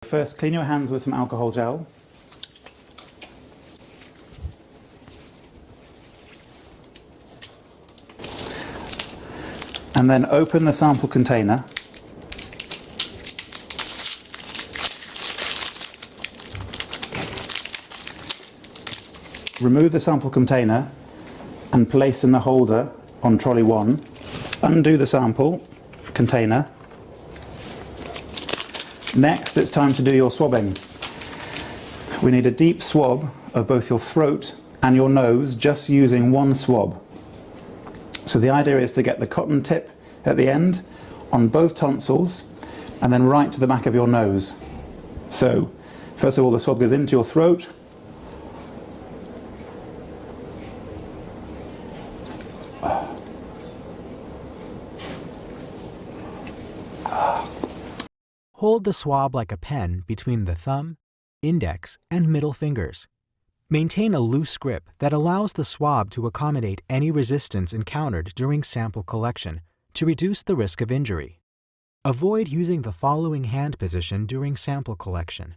First, clean your hands with some alcohol gel. And then open the sample container. Remove the sample container and place in the holder on trolley 1. Undo the sample container. Next, it's time to do your swabbing. We need a deep swab of both your throat and your nose, just using one swab. So the idea is to get the cotton tip at the end on both tonsils and then right to the back of your nose. So first of all, the swab goes into your throat. Hold the swab like a pen between the thumb, index, and middle fingers. Maintain a loose grip that allows the swab to accommodate any resistance encountered during sample collection to reduce the risk of injury. Avoid using the following hand position during sample collection.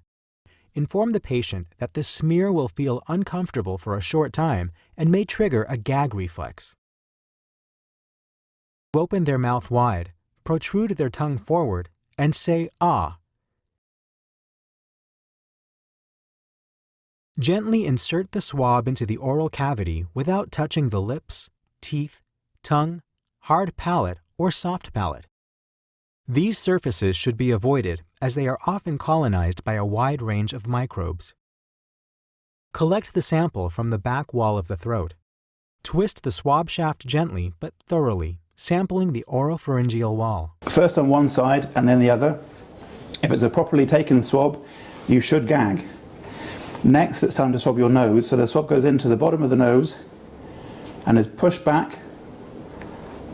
Inform the patient that the smear will feel uncomfortable for a short time and may trigger a gag reflex. Open their mouth wide, protrude their tongue forward, and say "ah." Gently insert the swab into the oral cavity without touching the lips, teeth, tongue, hard palate, or soft palate. These surfaces should be avoided as they are often colonized by a wide range of microbes. Collect the sample from the back wall of the throat. Twist the swab shaft gently but thoroughly, sampling the oropharyngeal wall. First on one side and then the other. If it's a properly taken swab, you should gag. Next, it's time to swab your nose. So the swab goes into the bottom of the nose and is pushed back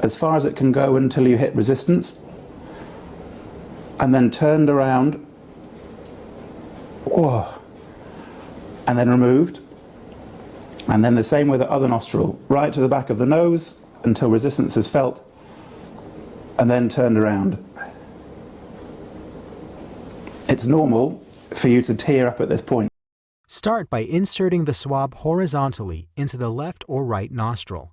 as far as it can go until you hit resistance, and then turned around, and then removed. And then the same with the other nostril, right to the back of the nose until resistance is felt, and then turned around. It's normal for you to tear up at this point. Start by inserting the swab horizontally into the left or right nostril.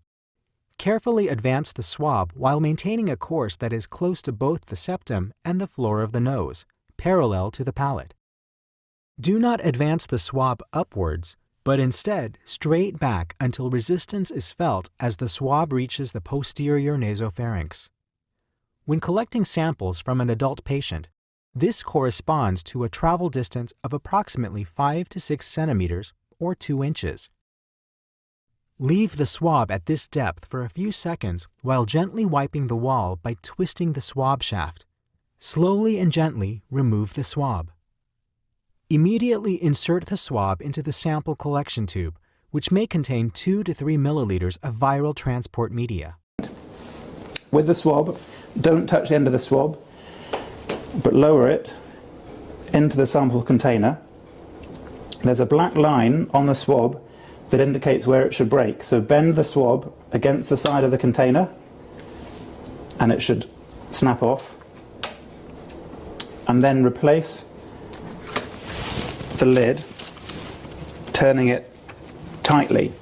Carefully advance the swab while maintaining a course that is close to both the septum and the floor of the nose, parallel to the palate. Do not advance the swab upwards, but instead straight back until resistance is felt as the swab reaches the posterior nasopharynx. When collecting samples from an adult patient, this corresponds to a travel distance of approximately 5 to 6 centimeters or 2 inches. Leave the swab at this depth for a few seconds while gently wiping the wall by twisting the swab shaft. Slowly and gently remove the swab. Immediately insert the swab into the sample collection tube, which may contain 2 to 3 milliliters of viral transport media. With the swab, don't touch the end of the swab, but lower it into the sample container. There's a black line on the swab that indicates where it should break. So bend the swab against the side of the container and it should snap off. And then replace the lid, turning it tightly.